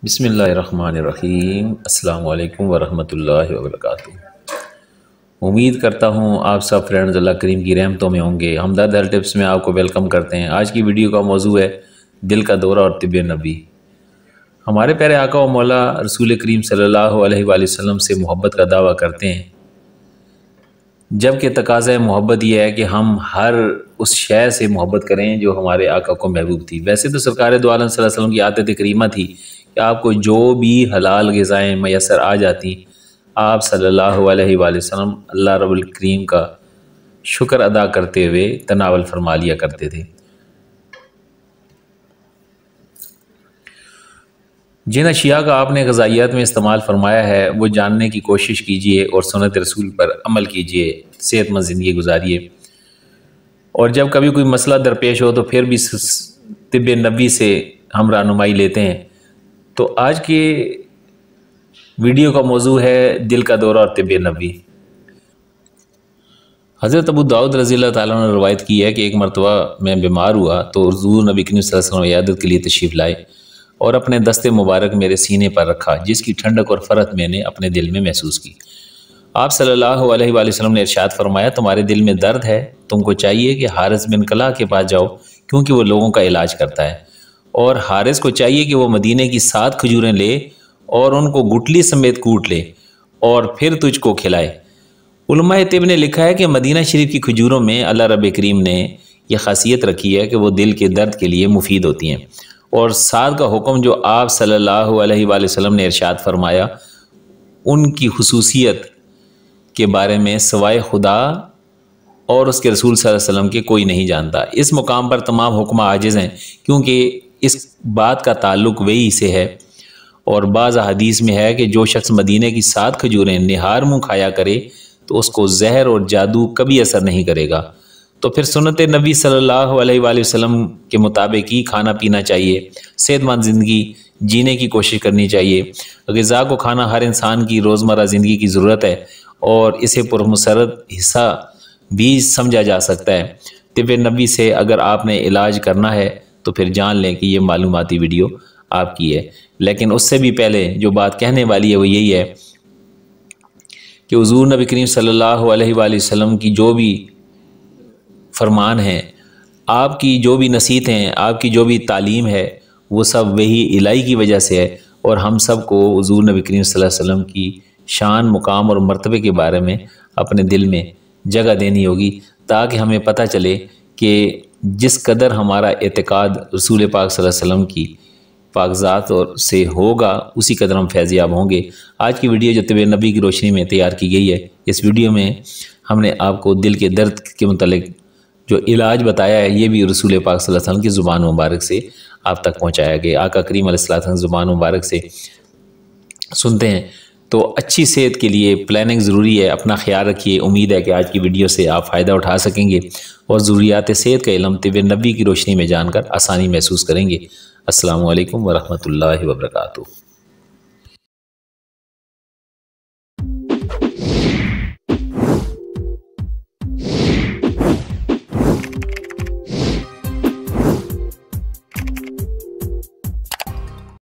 بسم اللہ الرحمن الرحیم۔ السلام علیکم ورحمۃ اللہ وبرکاتہ۔ امید کرتا ہوں آپ سب فرینڈز اللہ کریم کی رحمتوں میں ہوں گے۔ ہمدرد ہیلتھ ٹپس میں آپ کو ویلکم کرتے ہیں۔ آج کی ویڈیو کا موضوع ہے دل کا دورہ اور طب نبی۔ ہمارے پیارے آقا و مولا رسول کریم صلی اللہ علیہ وآلہ وسلم سے محبت کا دعویٰ کرتے ہیں، جبکہ تقاضۂ محبت یہ ہے کہ ہم ہر اس شے سے محبت کریں جو ہمارے آقا کو محبوب تھی۔ ویسے تو سرکار دو عالم صلی اللہ علیہ وسلم کی عادت کریمہ تھی کہ آپ کو جو بھی حلال غذائیں میسر آ جاتی، آپ صلی اللہ علیہ وآلہ وسلم اللہ رب الکریم کا شکر ادا کرتے ہوئے تناول فرما لیا کرتے تھے۔ جن اشیاء کا آپ نے غذائیات میں استعمال فرمایا ہے وہ جاننے کی کوشش کیجئے اور سنت رسول پر عمل کیجئے، صحت مند زندگی گزاریے۔ اور جب کبھی کوئی مسئلہ درپیش ہو تو پھر بھی طب نبی سے ہم رہنمائی لیتے ہیں۔ تو آج کے ویڈیو کا موضوع ہے دل کا دورہ اور طب نبی۔ حضرت ابو داؤد رضی اللہ تعالیٰ نے روایت کی ہے کہ ایک مرتبہ میں بیمار ہوا تو حضور نبی کریم صلی اللہ علیہ وسلم عیادت کے لیے تشریف لائے اور اپنے دست مبارک میرے سینے پر رکھا، جس کی ٹھنڈک اور فرحت میں نے اپنے دل میں محسوس کی۔ آپ صلی اللہ علیہ وآلہ وسلم نے ارشاد فرمایا، تمہارے دل میں درد ہے، تم کو چاہیے کہ حارث بن کلہ کے پاس جاؤ، کیونکہ وہ لوگوں کا علاج کرتا ہے، اور حارث کو چاہیے کہ وہ مدینے کی 7 کھجوریں لے اور ان کو گٹلی سمیت کوٹ لے اور پھر تجھ کو کھلائے۔ علماء طب نے لکھا ہے کہ مدینہ شریف کی کھجوروں میں اللہ رب کریم نے یہ خاصیت رکھی ہے کہ وہ دل کے درد کے لیے مفید ہوتی ہیں، اور 7 کا حکم جو آپ صلی اللہ علیہ وآلہ وسلم نے ارشاد فرمایا، ان کی خصوصیت کے بارے میں سوائے خدا اور اس کے رسول صلی اللہ علیہ وسلم کے کوئی نہیں جانتا۔ اس مقام پر تمام حکمہ عاجز ہیں، کیونکہ اس بات کا تعلق وہی سے ہے، اور بعض حدیث میں ہے کہ جو شخص مدینے کی 7 کھجوریں نہار منہ کھایا کرے تو اس کو زہر اور جادو کبھی اثر نہیں کرے گا۔ تو پھر سنت نبی صلی اللہ علیہ وآلہ وسلم کے مطابق ہی کھانا پینا چاہیے، صحت مند زندگی جینے کی کوشش کرنی چاہیے۔ غذا کو کھانا ہر انسان کی روزمرہ زندگی کی ضرورت ہے، اور اسے پرمسرت حصہ بھی سمجھا جا سکتا ہے۔ طب نبی سے اگر آپ نے علاج کرنا ہے تو پھر جان لیں کہ یہ معلوماتی ویڈیو آپ کی ہے۔ لیکن اس سے بھی پہلے جو بات کہنے والی ہے وہ یہی ہے کہ حضور نبی کریم صلی اللہ علیہ وآلہ وسلم کی جو بھی فرمان ہیں، آپ کی جو بھی نصیحتیں ہیں، آپ کی جو بھی تعلیم ہے، وہ سب وہی الہی کی وجہ سے ہے، اور ہم سب کو حضور نبی کریم صلی اللہ علیہ وسلم کی شان، مقام اور مرتبے کے بارے میں اپنے دل میں جگہ دینی ہوگی، تاکہ ہمیں پتہ چلے کہ جس قدر ہمارا اعتقاد رسول پاک صلی اللہ علیہ وسلم کی پاک ذات اور سے ہوگا، اسی قدر ہم فیضیاب ہوں گے۔ آج کی ویڈیو جو طب نبی کی روشنی میں تیار کی گئی ہے، اس ویڈیو میں ہم نے آپ کو دل کے درد کے متعلق جو علاج بتایا ہے، یہ بھی رسول پاک صلی اللہ علیہ وسلم کی زبان مبارک سے آپ تک پہنچایا گیا۔ آقا کریم علیہ الصلوۃ والسلام زبان مبارک سے سنتے ہیں تو اچھی صحت کے لیے پلاننگ ضروری ہے۔ اپنا خیال رکھیے۔ امید ہے کہ آج کی ویڈیو سے آپ فائدہ اٹھا سکیں گے اور ضروریات صحت کا علم طب نبی کی روشنی میں جان کر آسانی محسوس کریں گے۔ السلام علیکم ورحمۃ اللہ وبرکاتہ۔